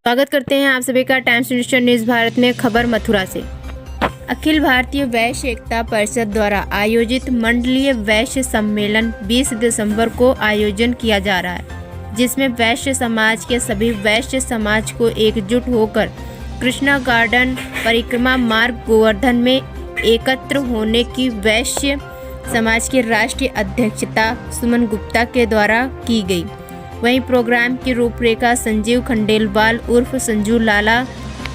स्वागत करते हैं आप सभी का टाइम्स न्यूज़ भारत में। खबर मथुरा से। अखिल भारतीय वैश्य एकता परिषद द्वारा आयोजित मंडलीय वैश्य सम्मेलन 20 दिसंबर को आयोजन किया जा रहा है, जिसमें वैश्य समाज के सभी वैश्य समाज को एकजुट होकर कृष्णा गार्डन परिक्रमा मार्ग गोवर्धन में एकत्र होने की वैश्य समाज के राष्ट्रीय अध्यक्षता सुमन गुप्ता के द्वारा की गई। वहीं प्रोग्राम की रूपरेखा संजीव खंडेलवाल उर्फ संजू लाला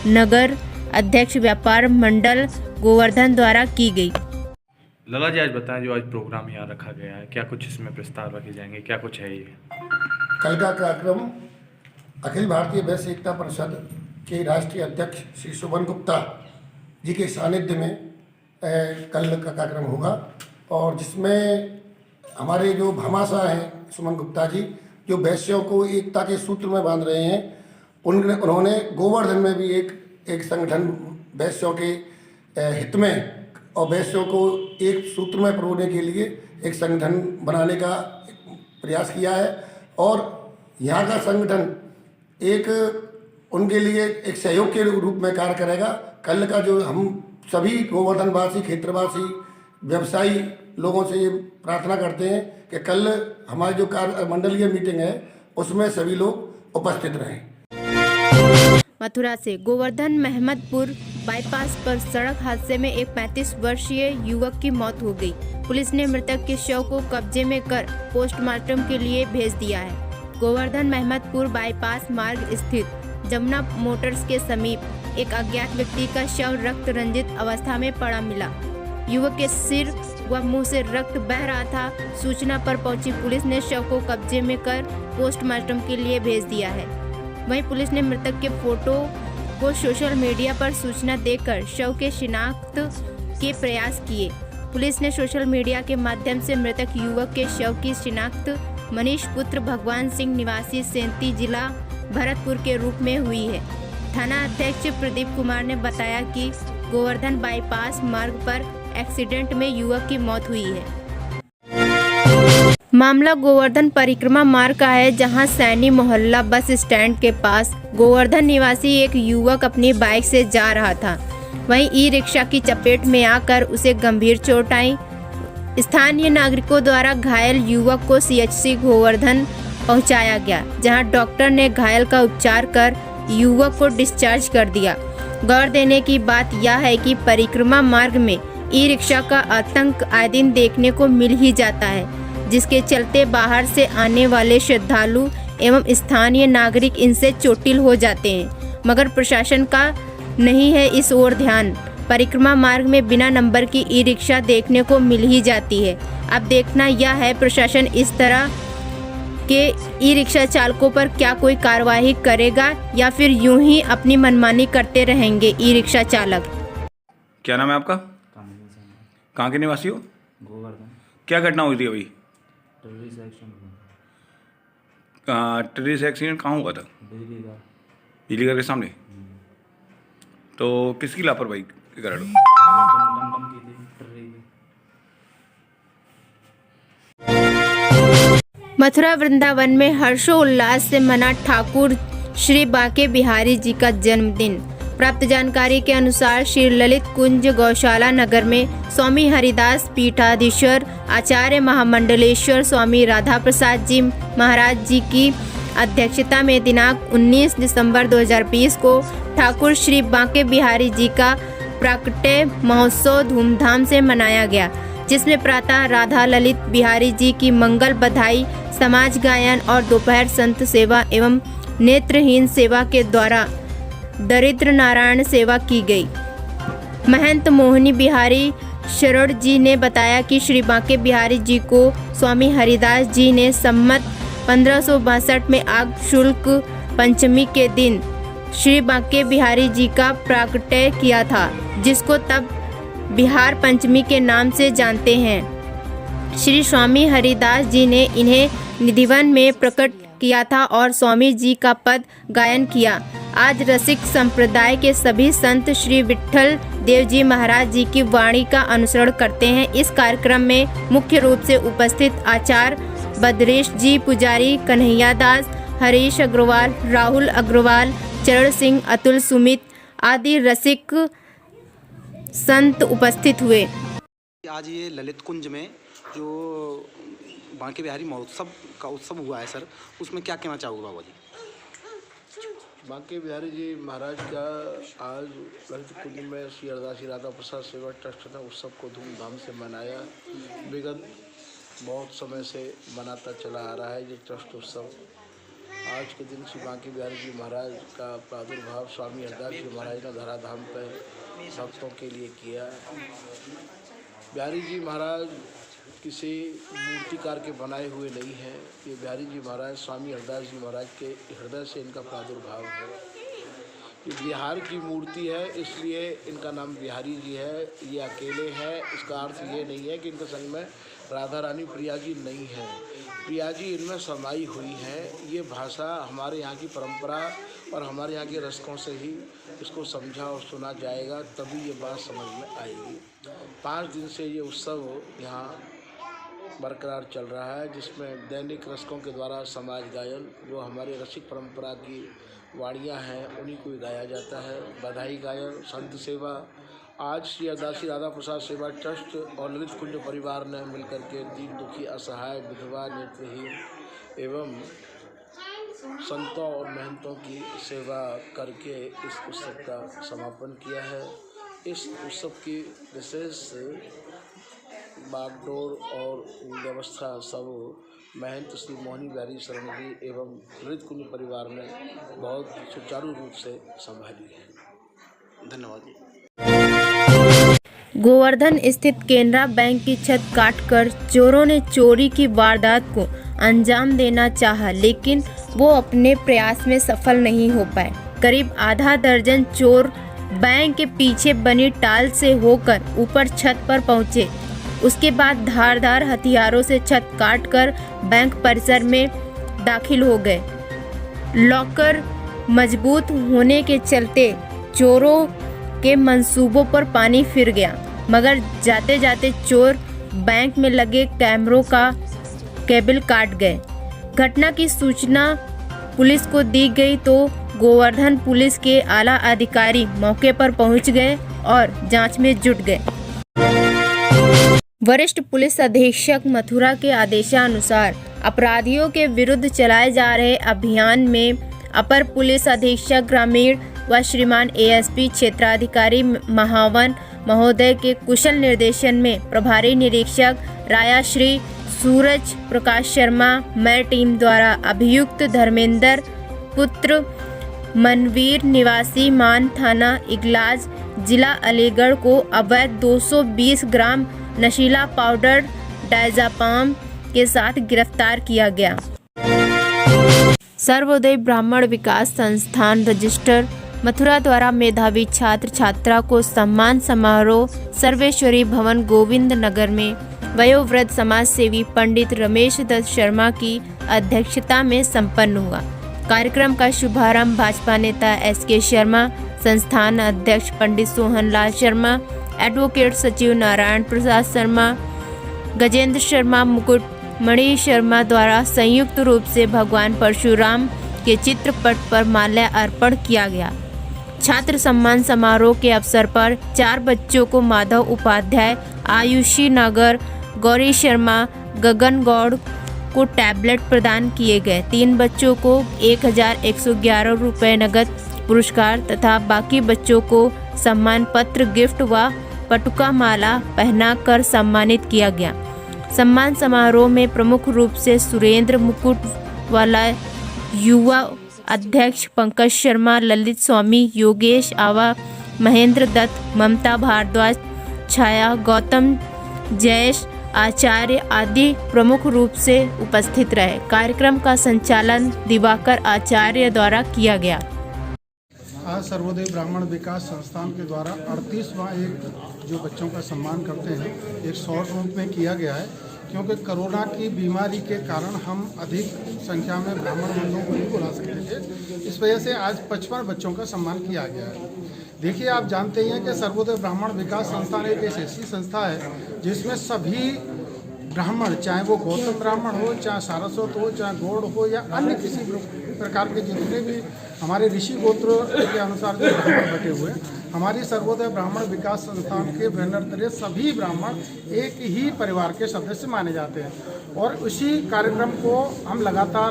नगर अध्यक्ष व्यापार मंडल गोवर्धन द्वारा की गई। लाला जी, आज बताएं, जो आज प्रोग्राम यहाँ रखा गया है, क्या कुछ इसमें प्रस्ताव रखे जाएंगे, क्या कुछ है ये? कल का कार्यक्रम अखिल भारतीय वैश्य एकता परिषद के राष्ट्रीय अध्यक्ष श्री सुमन गुप्ता जी के सानिध्य में कल का कार्यक्रम होगा, और जिसमें हमारे जो भामाशाह हैं सुमन गुप्ता जी, जो वैश्यों को एकता के सूत्र में बांध रहे हैं, उन्होंने गोवर्धन में भी एक संगठन वैश्यों के हित में और वैश्यों को एक सूत्र में पिरोने के लिए एक संगठन बनाने का प्रयास किया है। और यहाँ का संगठन एक उनके लिए एक सहयोग के रूप में कार्य करेगा। कल का जो हम सभी गोवर्धनवासी, क्षेत्रवासी, व्यवसायी लोगों से ये प्रार्थना करते हैं कि कल हमारी जो कार्य मंडलीय मीटिंग है उसमें सभी लोग उपस्थित रहें। मथुरा से गोवर्धन महमदपुर बाईपास पर सड़क हादसे में एक 35 वर्षीय युवक की मौत हो गई। पुलिस ने मृतक के शव को कब्जे में कर पोस्टमार्टम के लिए भेज दिया है। गोवर्धन महमदपुर बाईपास मार्ग स्थित जमुना मोटर्स के समीप एक अज्ञात व्यक्ति का शव रक्त रंजित अवस्था में पड़ा मिला। युवक के सिर व मुंह से रक्त बह रहा था। सूचना पर पहुंची पुलिस ने शव को कब्जे में कर पोस्टमार्टम के लिए भेज दिया है। वहीं पुलिस ने मृतक के फोटो को सोशल मीडिया पर सूचना देकर शव के शिनाख्त के प्रयास किए। पुलिस ने सोशल मीडिया के माध्यम से मृतक युवक के शव की शिनाख्त मनीष पुत्र भगवान सिंह निवासी सेंती जिला भरतपुर के रूप में हुई है। थाना अध्यक्ष प्रदीप कुमार ने बताया कि गोवर्धन बाईपास मार्ग पर एक्सीडेंट में युवक की मौत हुई है। मामला गोवर्धन परिक्रमा मार्ग का है, जहां सैनी मोहल्ला बस स्टैंड के पास गोवर्धन निवासी एक युवक अपनी बाइक से जा रहा था। वहीं ई रिक्शा की चपेट में आकर उसे गंभीर चोट आई। स्थानीय नागरिकों द्वारा घायल युवक को सीएचसी गोवर्धन पहुंचाया गया, जहां डॉक्टर ने घायल का उपचार कर युवक को डिस्चार्ज कर दिया। गौर देने की बात यह है कि परिक्रमा मार्ग में ई रिक्शा का आतंक आए दिन देखने को मिल ही जाता है, जिसके चलते बाहर से आने वाले श्रद्धालु एवं स्थानीय नागरिक इनसे चोटिल हो जाते हैं, मगर प्रशासन का नहीं है इस ओर ध्यान। परिक्रमा मार्ग में बिना नंबर की ई रिक्शा देखने को मिल ही जाती है। अब देखना यह है प्रशासन इस तरह के ई रिक्शा चालकों पर क्या कोई कार्रवाई करेगा या फिर यूं ही अपनी मनमानी करते रहेंगे ई रिक्शा चालक। क्या नाम है आपका? कहाँ के निवासी हो? गोवर्धन। क्या घटना हुई थी अभी? टेररिस्ट एक्सीडेंट कहाँ हुआ था? बिजली घर के सामने। तो किसकी लापरवाही के कारण? मथुरा वृंदावन में हर्षोल्लास से मना ठाकुर श्री बांके बिहारी जी का जन्मदिन। प्राप्त जानकारी के अनुसार श्री ललित कुंज गौशाला नगर में स्वामी हरिदास पीठाधीश्वर आचार्य महामंडलेश्वर स्वामी राधा प्रसाद जी महाराज जी की अध्यक्षता में दिनांक 19 दिसंबर 2020 को ठाकुर श्री बांके बिहारी जी का प्राकट्य महोत्सव धूमधाम से मनाया गया, जिसमें प्रातः राधा ललित बिहारी जी की मंगल बधाई, समाज गायन और दोपहर संत सेवा एवं नेत्रहीन सेवा के द्वारा दरिद्र नारायण सेवा की गई। महंत मोहिनी बिहारी शरण जी ने बताया कि श्री बांके बिहारी जी को स्वामी हरिदास जी ने सम्मत 1562 में आग शुल्क पंचमी के दिन श्री बांके बिहारी जी का प्राकट्य किया था, जिसको तब बिहार पंचमी के नाम से जानते हैं। श्री स्वामी हरिदास जी ने इन्हें निधिवन में प्रकट किया था और स्वामी जी का पद गायन किया। आज रसिक संप्रदाय के सभी संत श्री विट्ठल देव जी महाराज जी की वाणी का अनुसरण करते हैं। इस कार्यक्रम में मुख्य रूप से उपस्थित आचार्य बद्रेश जी पुजारी, कन्हैया दास, हरीश अग्रवाल, राहुल अग्रवाल, चरण सिंह, अतुल, सुमित आदि रसिक संत उपस्थित हुए। आज ये ललित कुंज में जो बांके बिहारी महोत्सव का उत्सव हुआ है सर, उसमें क्या कहना चाहोगे बाबा जी? बांके बिहारी जी महाराज का आज ललित कुंज में श्री अरदासी राधा प्रसाद सेवा ट्रस्ट ने उत्सव को धूमधाम से मनाया। विगत बहुत समय से मनाता चला आ रहा है ये ट्रस्ट उत्सव। आज के दिन श्री बांके बिहारी जी महाराज का प्रादुर्भाव स्वामी हरदास जी महाराज ने धराधाम पर भक्तों के लिए किया। बिहारी जी महाराज किसी मूर्तिकार के बनाए हुए नहीं हैं। ये बिहारी जी महाराज स्वामी हरदास जी महाराज के हृदय से इनका प्रादुर्भाव है। ये बिहार की मूर्ति है, इसलिए इनका नाम बिहारी जी है। ये अकेले हैं, इसका अर्थ ये नहीं है कि इनके संग में राधा रानी प्रिया जी नहीं है। प्रिया जी इनमें समाई हुई है। ये भाषा हमारे यहाँ की परंपरा और हमारे यहाँ के रसकों से ही इसको समझा और सुना जाएगा, तभी ये बात समझ में आएगी। 5 दिन से ये उत्सव यहाँ बरकरार चल रहा है, जिसमें दैनिक रसकों के द्वारा समाज गायन, जो हमारे रसिक परंपरा की वाड़ियाँ हैं, उन्हीं को गाया जाता है। बधाई गायन, संत सेवा। आज श्री अरदासी राधा प्रसाद सेवा ट्रस्ट और ललित कुंज परिवार ने मिलकर के दीन दुखी, असहाय, विधवा, नेत्रहीन एवं संतों और महंतों की सेवा करके इस उत्सव का समापन किया है। इस उत्सव की विशेष बागडोर और व्यवस्था सब महंत श्री मोहनी बिहारी शरण जी एवं ललित कुंज परिवार ने बहुत सुचारू रूप से संभाली है। धन्यवाद। गोवर्धन स्थित केनरा बैंक की छत काटकर चोरों ने चोरी की वारदात को अंजाम देना चाहा, लेकिन वो अपने प्रयास में सफल नहीं हो पाए। करीब आधा दर्जन चोर बैंक के पीछे बनी टाल से होकर ऊपर छत पर पहुंचे। उसके बाद धारदार हथियारों से छत काटकर बैंक परिसर में दाखिल हो गए। लॉकर मजबूत होने के चलते चोरों के मंसूबों पर पानी फिर गया, मगर जाते जाते चोर बैंक में लगे कैमरों का केबल काट गए। घटना की सूचना पुलिस को दी गई तो गोवर्धन पुलिस के आला अधिकारी मौके पर पहुंच गए और जांच में जुट गए। वरिष्ठ पुलिस अधीक्षक मथुरा के आदेशानुसार अपराधियों के विरुद्ध चलाए जा रहे अभियान में अपर पुलिस अधीक्षक ग्रामीण व श्रीमान एएसपी क्षेत्राधिकारी महावन महोदय के कुशल निर्देशन में प्रभारी निरीक्षक रायाश्री सूरज प्रकाश शर्मा मैं टीम द्वारा अभियुक्त धर्मेंद्र पुत्र मनवीर निवासी मान थाना इगलाज जिला अलीगढ़ को अवैध 220 ग्राम नशीला पाउडर डायजापाम के साथ गिरफ्तार किया गया। सर्वोदय ब्राह्मण विकास संस्थान रजिस्टर मथुरा द्वारा मेधावी छात्र छात्रा को सम्मान समारोह सर्वेश्वरी भवन गोविंद नगर में वयोवृद्ध समाज सेवी पंडित रमेश दत्त शर्मा की अध्यक्षता में संपन्न हुआ। कार्यक्रम का शुभारंभ भाजपा नेता एसके शर्मा, संस्थान अध्यक्ष पंडित सोहनलाल शर्मा, एडवोकेट सचिव नारायण प्रसाद शर्मा, गजेंद्र शर्मा, मुकुट मणि शर्मा द्वारा संयुक्त रूप से भगवान परशुराम के चित्रपट पर माल्यार्पण किया गया। छात्र सम्मान समारोह के अवसर पर 4 बच्चों को माधव उपाध्याय, आयुषी नगर, गौरी शर्मा, गगन गौड़ को टैबलेट प्रदान किए गए। 3 बच्चों को 1111 रुपये नगद पुरस्कार तथा बाकी बच्चों को सम्मान पत्र, गिफ्ट व पटुका माला पहनाकर सम्मानित किया गया। सम्मान समारोह में प्रमुख रूप से सुरेंद्र मुकुट वाला, युवा अध्यक्ष पंकज शर्मा, ललित स्वामी, योगेश आवा, महेंद्र दत्त, ममता भारद्वाज, छाया, गौतम, जयेश आचार्य आदि प्रमुख रूप से उपस्थित रहे। कार्यक्रम का संचालन दिवाकर आचार्य द्वारा किया गया। आज सर्वोदय ब्राह्मण विकास संस्थान के द्वारा 38वां एक जो बच्चों का सम्मान करते हैं एक शॉर्ट रूप में किया गया है, क्योंकि कोरोना की बीमारी के कारण हम अधिक संख्या में ब्राह्मण बंधुओं को नहीं बुला सकते थे। इस वजह से आज 55 बच्चों का सम्मान किया गया है। देखिए, आप जानते ही हैं कि सर्वोदय ब्राह्मण विकास संस्थान एक ऐसी संस्था है जिसमें सभी ब्राह्मण, चाहे वो गौतम ब्राह्मण हो, चाहे सारस्वत हो, चाहे गौड़ हो या अन्य किसी प्रकार के जितने भी हमारे ऋषि गोत्र के अनुसार जो ब्राह्मण बटे हुए हैं, हमारी सर्वोदय ब्राह्मण विकास संस्थान के बैनर तले सभी ब्राह्मण एक ही परिवार के सदस्य माने जाते हैं और उसी कार्यक्रम को हम लगातार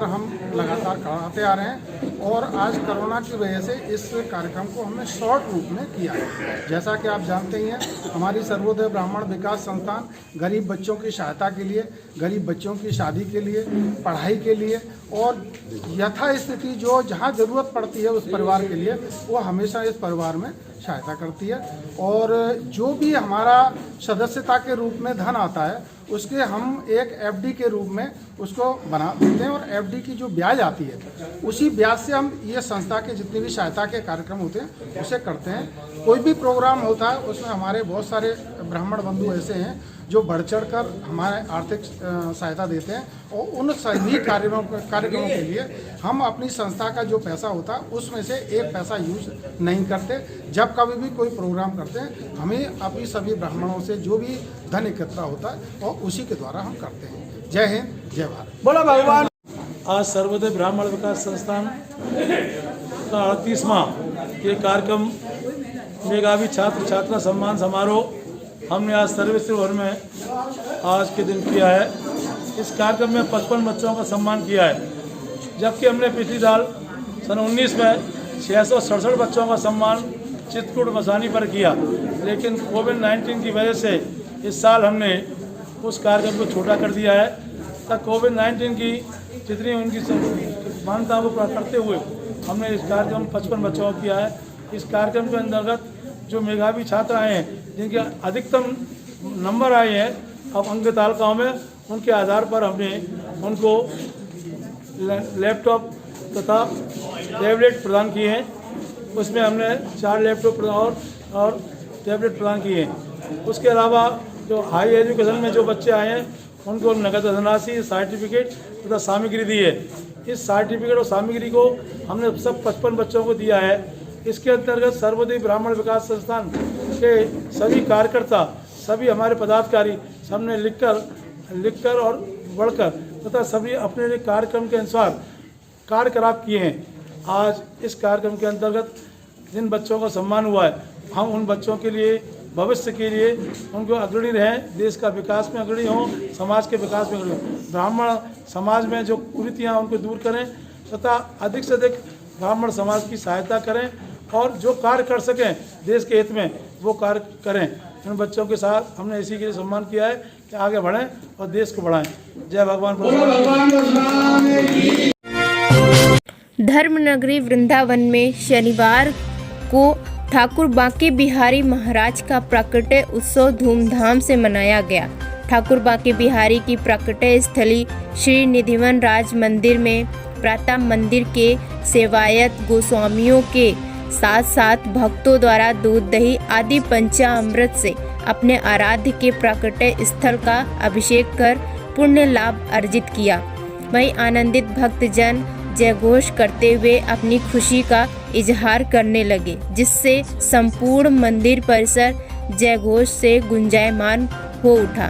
कराते आ रहे हैं। और आज कोरोना की वजह से इस कार्यक्रम को हमने शॉर्ट रूप में किया है। जैसा कि आप जानते ही हैं, हमारी सर्वोदय ब्राह्मण विकास संस्थान गरीब बच्चों की सहायता के लिए, गरीब बच्चों की शादी के लिए, पढ़ाई के लिए और यथास्थिति जो जहाँ ज़रूरत पड़ती है उस परिवार के लिए, वो हमेशा इस परिवार में सहायता करती है। और जो भी हमारा सदस्यता के रूप में धन आता है उसके हम एक एफडी के रूप में उसको बना देते हैं और एफडी की जो ब्याज आती है उसी ब्याज से हम ये संस्था के जितने भी सहायता के कार्यक्रम होते हैं उसे करते हैं। कोई भी प्रोग्राम होता है उसमें हमारे बहुत सारे ब्राह्मण बंधु ऐसे हैं जो बढ़ चढ़ कर हमारे आर्थिक सहायता देते हैं और उन सभी कार्यक्रमों के लिए हम अपनी संस्था का जो पैसा होता है उसमें से एक पैसा यूज नहीं करते। जब कभी भी कोई प्रोग्राम करते हैं हमें अपनी सभी ब्राह्मणों से जो भी धन एकत्र होता है और उसी के द्वारा हम करते हैं। जय हिंद, जय भारत। बोला भगवान। आज सर्वोदय ब्राह्मण विकास संस्थान का 38वां ये कार्यक्रम मेधावी छात्र छात्रा सम्मान समारोह हमने आज सर्वेश्वर भवन में आज के दिन किया है। इस कार्यक्रम में 55 बच्चों का सम्मान किया है, जबकि हमने पिछली साल सन 19 में 667 बच्चों का सम्मान चित्रकूट मसानी पर किया, लेकिन कोविड-19 की वजह से इस साल हमने उस कार्यक्रम को छोटा कर दिया है। तब कोविड-19 की जितनी उनकी मान्यताओं को पूरा करते हुए हमने इस कार्यक्रम 55 बच्चों को किया है। इस कार्यक्रम के अंतर्गत जो मेधावी छात्र आए हैं, जिनके अधिकतम नंबर आए हैं अब अंक तालिकाओं में, उनके आधार पर हमने उनको लैपटॉप तथा टैबलेट प्रदान किए हैं। उसमें हमने 4 लैपटॉप और टैबलेट प्रदान किए हैं। उसके अलावा जो हाई एजुकेशन में जो बच्चे आए हैं उनको नगद धनराशि, सर्टिफिकेट तथा सामग्री दी है। इस सर्टिफिकेट और सामग्री को हमने सब 55 बच्चों को दिया है। इसके अंतर्गत सर्वोदय ब्राह्मण विकास संस्थान के सभी कार्यकर्ता, सभी हमारे पदाधिकारी सबने लिखकर और बढ़कर तथा सभी अपने कार्यक्रम के अनुसार कार्यकलाप किए हैं। आज इस कार्यक्रम के अंतर्गत जिन बच्चों का सम्मान हुआ है, हम उन बच्चों के लिए भविष्य के लिए उनको अग्रणी रहें, देश का विकास में अग्रणी हों, समाज के विकास में अग्रणी हों। ब्राह्मण समाज में जो कुरीतियाँ उनको दूर करें तथा अधिक से अधिक ब्राह्मण समाज की सहायता करें और जो कार्य कर सकें देश के हित में वो कार्य करें। इन बच्चों के साथ हमने इसी के लिए सम्मान किया है कि आगे बढ़ें और देश को बढ़ाएं। जय भगवान। धर्मनगरी वृंदावन में शनिवार को ठाकुर बांके बिहारी महाराज का प्राकट्य उत्सव धूमधाम से मनाया गया। ठाकुर बांके बिहारी की प्राकट्य स्थली श्री निधिवन राज मंदिर में प्रातः मंदिर के सेवायत गोस्वामियों के साथ साथ भक्तों द्वारा दूध दही आदि पंचामृत से अपने आराध्य के प्राकट्य स्थल का अभिषेक कर पुण्य लाभ अर्जित किया। वहीं आनंदित भक्तजन जयघोष करते हुए अपनी खुशी का इजहार करने लगे, जिससे संपूर्ण मंदिर परिसर जयघोष से गुंजायमान हो उठा।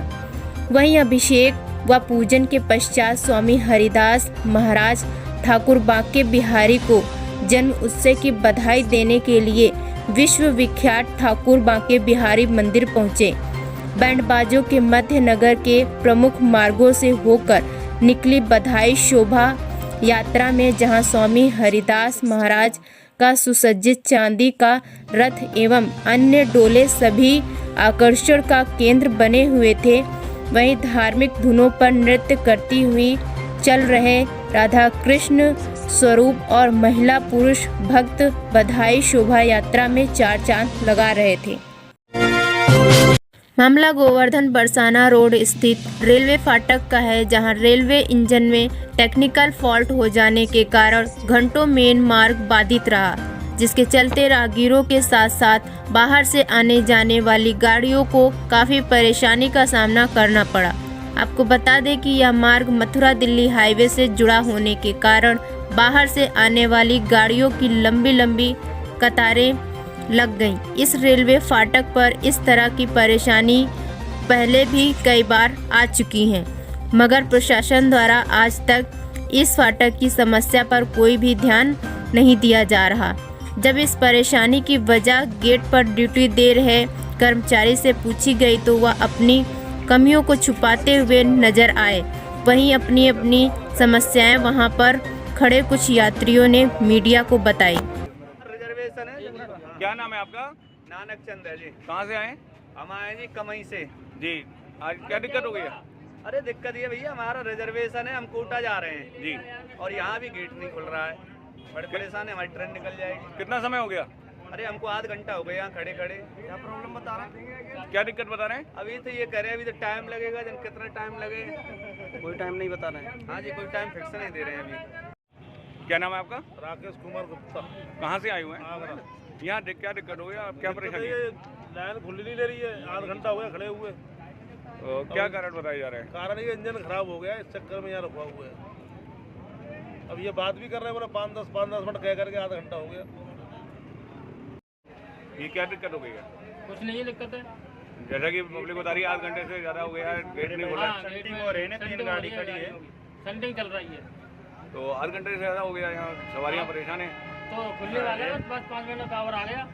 वहीं अभिषेक व पूजन के पश्चात स्वामी हरिदास महाराज ठाकुर बांके बिहारी को जन्म उत्सव की बधाई देने के लिए विश्व विख्यात ठाकुर बांके बिहारी मंदिर पहुंचे। बैंड बाजों के मध्य नगर के प्रमुख मार्गों से होकर निकली बधाई शोभा यात्रा में, जहां स्वामी हरिदास महाराज का सुसज्जित चांदी का रथ एवं अन्य डोले सभी आकर्षण का केंद्र बने हुए थे। वहीं धार्मिक धुनों पर नृत्य करती हुई चल रहे राधा कृष्ण स्वरूप और महिला पुरुष भक्त बधाई शोभा यात्रा में चार चांद लगा रहे थे। मामला गोवर्धन बरसाना रोड स्थित रेलवे फाटक का है, जहां रेलवे इंजन में टेक्निकल फॉल्ट हो जाने के कारण घंटों मेन मार्ग बाधित रहा, जिसके चलते राहगीरों के साथ साथ बाहर से आने जाने वाली गाड़ियों को काफ़ी परेशानी का सामना करना पड़ा। आपको बता दें कि यह मार्ग मथुरा दिल्ली हाईवे से जुड़ा होने के कारण बाहर से आने वाली गाड़ियों की लंबी लंबी कतारें लग गईं। इस रेलवे फाटक पर इस तरह की परेशानी पहले भी कई बार आ चुकी हैं, मगर प्रशासन द्वारा आज तक इस फाटक की समस्या पर कोई भी ध्यान नहीं दिया जा रहा। जब इस परेशानी की वजह गेट पर ड्यूटी दे रहे कर्मचारी से पूछी गई तो वह अपनी कमियों को छुपाते हुए नजर आए। वहीं अपनी अपनी समस्याएं वहां पर खड़े कुछ यात्रियों ने मीडिया को बताई। रिजर्वेशन है। क्या नाम है आपका? नानक चंद है जी। कहाँ से आए? हम आए जी कमई से। जी, आज क्या दिक्कत हो गई है? अरे दिक्कत ये भैया, हमारा रिजर्वेशन है, हम कोटा जा रहे हैं जी, और यहाँ भी गेट नहीं खुल रहा है। बड़े परेशान है, हमारी ट्रेन निकल जाएगी। कितना समय हो गया? अरे हमको आध घंटा हो गया यहाँ खड़े खड़े। क्या प्रॉब्लम बता रहे हैं? क्या दिक्कत बता रहे हैं? अभी तो ये कह रहे हैं अभी तो टाइम लगेगा, जन कितना टाइम लगे कोई टाइम नहीं बता रहे हैं। हाँ जी, कोई टाइम फिक्स नहीं दे रहे हैं अभी। क्या नाम है आपका? राकेश कुमार गुप्ता, कहाँ से आए हुए हैं? आगरा। यहाँ क्या दिक्कत हो गई? आप क्या परेशानी है? लाइन खुल नहीं ले रही है, आध घंटा हो गया खड़े हुए। तो क्या कारण बताए जा रहे हैं? कारण ये इंजन खराब हो गया, इस चक्कर में यहाँ रुका हुआ है। अब ये बात भी कर रहे हैं, बोला 5-10 मिनट कह करके आधा घंटा हो गया। ये क्या दिक्कत हो गई है? कुछ नहीं दिक्कत है। जैसा कि पब्लिक बता रही है, आध घंटे से ज़्यादा हो गया है, गेट नहीं खुला। गाड़ी खड़ी है, संडिंग चल रही है, तो आध घंटे से ज़्यादा हो गया, यहाँ सवारियाँ परेशान हैं। तो खुलने वाले हैं, बस 5 मिनट का और आ गया।